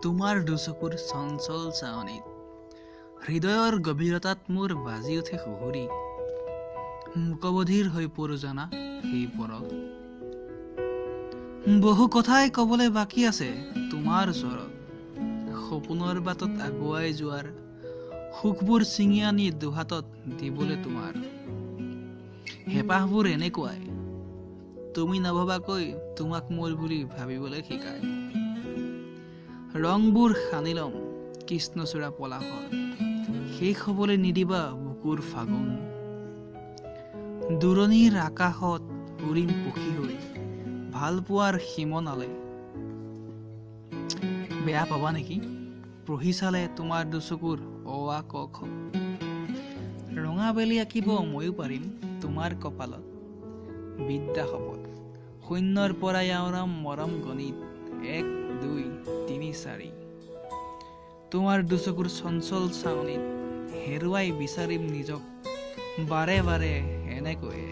তোমাৰ দুচকুৰ চঞ্চল চাৱনিত হৃদয়ৰ গভীৰতাত মোৰ বাজি উঠে সুহুৰি মুকবধিৰ হৈ পৰো জানা সেই পৰত বহু কথাই কবলৈ বাকী আছে তোমাৰ ওচৰত সপোনৰ বাটত আগুৱাই যোৱাৰ সুখবোৰ ছিঙি আনি দুহাতত দিবলৈ তোমাৰ হেঁপাহবোৰ এনেকুৱাই তুমি নভবাকৈ তোমাক মোৰ বুলি ভাবিবলৈ শিকায় ৰংবোৰ সানি লম কৃষ্ণচূড়া পলাশত শেষ হবলৈ নিদিবা বুকুৰ ফাগুন দূৰণিৰ আকাশত উৰিম পখী হৈ ভাল পোৱাৰ সীমনালে বেয়া পাবা নেকি পঢ়ি চালে তোমাৰ দুচকুৰ অ আ ক খ ৰঙা বেলি আঁকিব ময়ো পাৰিম তোমাৰ কপালত বিদ্যা শপত শূন্যৰ পৰাই আওৰাম মৰম গণিত 1 2 3 4 তোমাৰ দুচকুৰ চঞ্চল চাৱনিত হেৰুৱাই বিচাৰিম নিজক বাৰে বাৰে এনেকৈয়ে